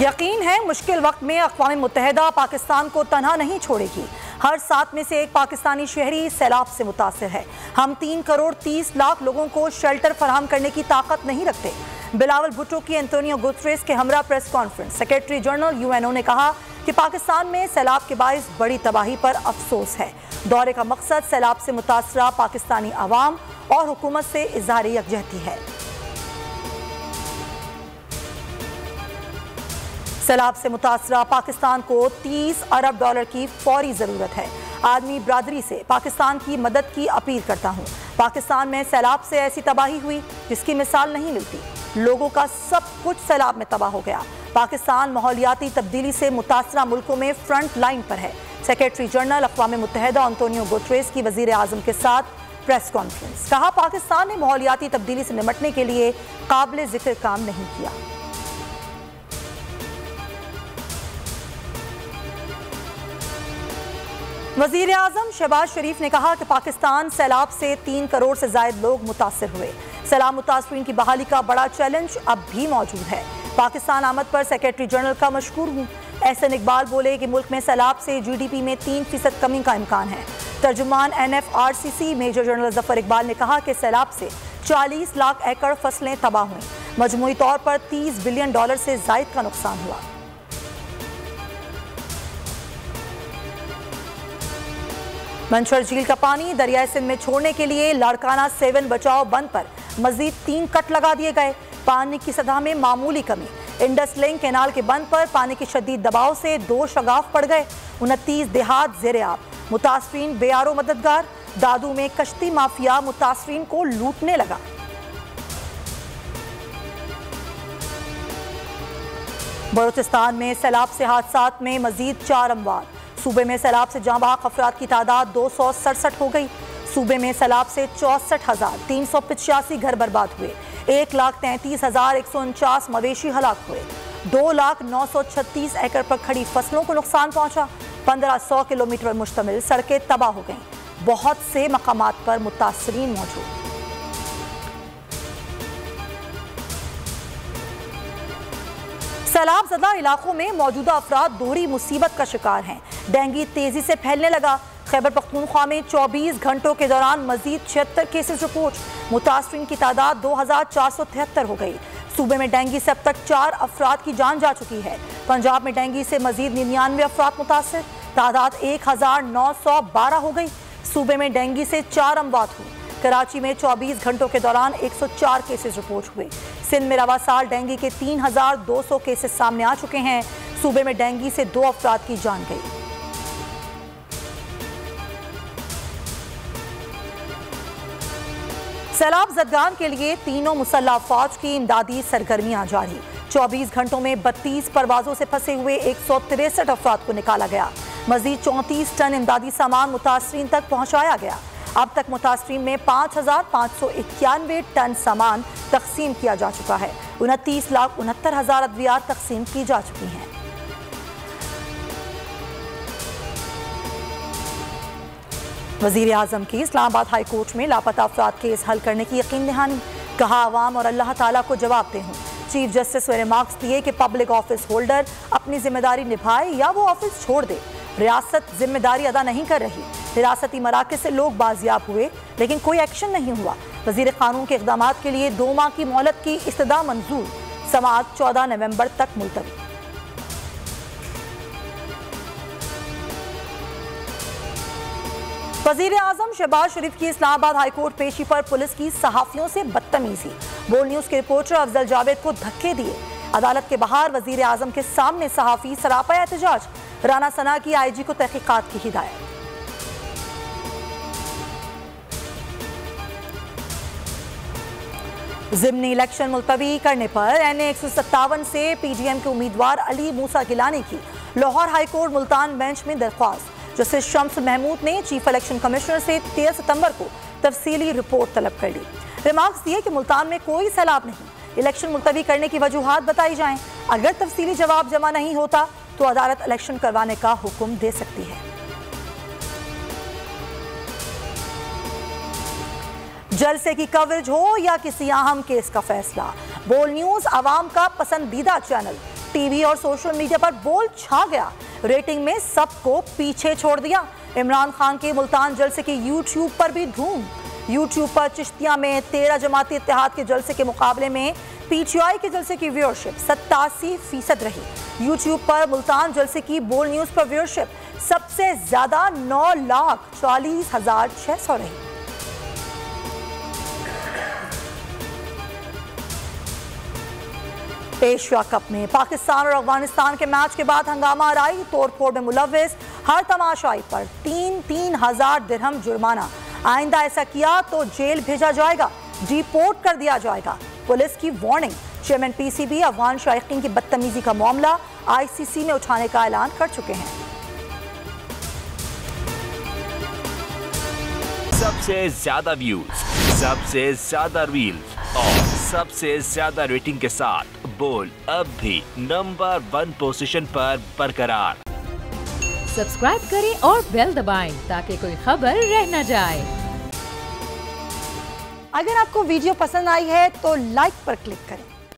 यकीन है मुश्किल वक्त में अक़वाम मुत्तहिदा पाकिस्तान को तन्हा नहीं छोड़ेगी। हर 7 में से एक पाकिस्तानी शहरी सैलाब से मुतासिर है। हम 3 करोड़ 30 लाख लोगों को शेल्टर फराहम करने की ताकत नहीं रखते। बिलावल भुट्टो की एंटोनियो गुतरेस के हमरा press conference. Secretary general UNO ने कहा कि पाकिस्तान में सैलाब के बाइस बड़ी तबाही पर अफसोस है। दौरे का मकसद सैलाब से मुतासरा पाकिस्तानी अवाम और हुकूमत से इज़हार यकजहती है। सैलाब से मुतासरा पाकिस्तान को 30 अरब डॉलर की फौरी ज़रूरत है। आदमी बरादरी से पाकिस्तान की मदद की अपील करता हूँ। पाकिस्तान में सैलाब से ऐसी तबाही हुई जिसकी मिसाल नहीं मिलती। लोगों का सब कुछ सैलाब में तबाह हो गया। पाकिस्तान माहौलियाती तब्दीली से मुतासरा मुल्कों में फ्रंट लाइन पर है। सेक्रेटरी जनरल अक़वाम मुत्तहिदा एंटोनियो गुतरेस की वज़ीर आज़म के साथ प्रेस कॉन्फ्रेंस। कहा, पाकिस्तान ने माहौलियाती तब्दीली से निपटने के लिए काबिल ज़िक्र काम नहीं किया। वज़ीर आज़म शहबाज शरीफ ने कहा कि पाकिस्तान सैलाब से 3 करोड़ से ज़ायद लोग मुतासर हुए। सैलाब मुतासरीन की बहाली का बड़ा चैलेंज अब भी मौजूद है। पाकिस्तान आमद पर सेक्रेटरी जनरल का मशकूर हूँ। एहसन इकबाल बोले कि मुल्क में सैलाब से GDP में 3% कमी का इम्कान है। तर्जुमान NFRCC major general Zafar Iqbal ने कहा कि सैलाब से 40 लाख एकड़ फसलें तबाह हुई। मजमूई तौर पर 30 बिलियन डॉलर से ज़ायद का नुकसान हुआ। मंशर झील का पानी दरियाए सिंध में छोड़ने के लिए लाड़काना 7 बचाओ बंद पर मजीद 3 कट लगा दिए गए। पानी की सतह में मामूली कमी। इंडस लिंक कैनाल के बंद पर पानी के शदीद दबाव से 2 शगाफ पड़ गए। 29 देहात ज़ेर-ए-आब। मुतासरीन बेआरो मददगार। दादू में कश्ती माफिया मुतासरीन को लूटने लगा। बलूचिस्तान में सैलाब से हादसात में मजीद 4 अमवात। सूबे में सैलाब से जाँ बहक अफराद की तादाद 267 हो गई। सूबे में सैलाब से 64,385 घर बर्बाद हुए। 1,33,149 मवेशी हलाक हुए। 2,0936 एकड़ पर खड़ी फसलों को नुकसान पहुंचा। 1500 किलोमीटर पर मुश्तमिल सड़कें तबाह हो गईं। बहुत से मकामात पर मुतासरीन मौजूद। सैलाब ज़दा इलाकों में मौजूदा अफराद दोहरी मुसीबत का शिकार हैं। डेंगू तेजी से फैलने लगा। खैबर पख्तूनख्वा में 24 घंटों के दौरान मजीद 76 केसेस रिपोर्ट। मुतासरीन की तादाद 2,473 हो गई। सूबे में डेंगू से अब तक 4 अफराद की जान जा चुकी है। पंजाब में डेंगू से मजीद 99 अफराद मुतासर। तादाद 1,912 हो गई। सूबे में डेंगू से 4 अमवात हुई। कराची में 24 घंटों के दौरान 104 केसेस रिपोर्ट हुए। सिंध में रवा साल डेंगू के 3,200 केसेस सामने आ चुके हैं। सूबे में डेंगू से 2 अफराद की जान गई। सैलाब ज़दगान के लिए तीनों मुसल्लह फौज की इमदादी सरगर्मियां जारी। 24 घंटों में 32 परवाजों से फंसे हुए 163 अफराद को निकाला गया। मजीद 34 टन इमदादी सामान मुतासरीन तक पहुंचाया गया। अब तक मुतासरीन में 5,591 टन सामान तकसीम किया जा चुका है। 29,69,000 अद्वियात तकसीम की जा चुकी हैं। वज़ीर आज़म की इस्लामाबाद हाई कोर्ट में लापता अफराद केस हल करने की यकीन दहानी। कहा, अवाम और अल्लाह ताला को जवाब दे हूँ। चीफ जस्टिस ने रिमार्क्स दिए कि पब्लिक ऑफिस होल्डर अपनी जिम्मेदारी निभाए या वो ऑफिस छोड़ दे। रियासत जिम्मेदारी अदा नहीं कर रही। हिरासती मराकज़ से लोग बाजियाब हुए लेकिन कोई एक्शन नहीं हुआ। वज़ीर कानून के इक़दामात के लिए 2 माह की मोहलत की इस्तदा मंजूर। समाअत 14 नवंबर तक मुलतवी। वज़ीर आज़म शहबाज शरीफ की इस्लामाबाद हाई कोर्ट पेशी पर पुलिस की सहाफ़ियों से बदतमीजी। बोल न्यूज़ के रिपोर्टर अफजल जावेद को धक्के दिए। अदालत के बाहर वज़ीर आज़म के सामने सहाफ़ी सरापा एहतजाज। राना सना की IG को तहकीकात की हिदायत। ज़िमनी इलेक्शन मुलतवी करने पर NA 157 से PDM के उम्मीदवार अली मूसा गिलानी की Lahore high court Multan bench में दरख्वास्त। जस्टिस शम्स महमूद ने चीफ इलेक्शन कमिश्नर से 13 सितंबर को तफसीली रिपोर्ट तलब कर ली। रिमार्क्स दिए कि मुल्तान में कोई सैलाब नहीं। इलेक्शन मुलतवी करने की वजूहात बताई जाएं। अगर तफसीली जवाब जमा नहीं होता तो अदालत इलेक्शन करवाने का हुक्म दे सकती है। जलसे की कवरेज हो या किसी अहम केस का फैसला, बोल न्यूज़ आवाम का पसंदीदा चैनल। टीवी और सोशल मीडिया पर बोल छा गया। रेटिंग में सबको पीछे छोड़ दिया। इमरान खान के मुल्तान जलसे की यूट्यूब पर भी धूम। यूट्यूब पर चिश्तिया में 13 जमाती इत्तेहाद के जलसे के मुकाबले में पीटीआई के जलसे की व्यूअरशिप 87% रही। यूट्यूब पर मुल्तान जलसे की बोल न्यूज पर व्यूअरशिप सबसे ज्यादा 9,40,600 रही। एशिया कप में पाकिस्तान और अफगानिस्तान के मैच के बाद हंगामा आराई, तोड़फोड़ में मुलव्विस हर तमाशाई पर 3-3 हजार दिरहम जुर्माना। आइंदा ऐसा किया तो जेल भेजा जाएगा, डिपोर्ट कर दिया जाएगा। पुलिस की वार्निंग। चेयरमैन पीसीबी अफगान शायकीन की बदतमीजी का मामला आईसीसी में उठाने का ऐलान कर चुके हैं। सबसे ज्यादा व्यूज, सबसे ज्यादा रील्स और सबसे ज्यादा रेटिंग के साथ बोल अब भी नंबर 1 पोजीशन पर बरकरार। सब्सक्राइब करें और बेल दबाएं ताकि कोई खबर रह न जाए। अगर आपको वीडियो पसंद आई है तो लाइक पर क्लिक करें।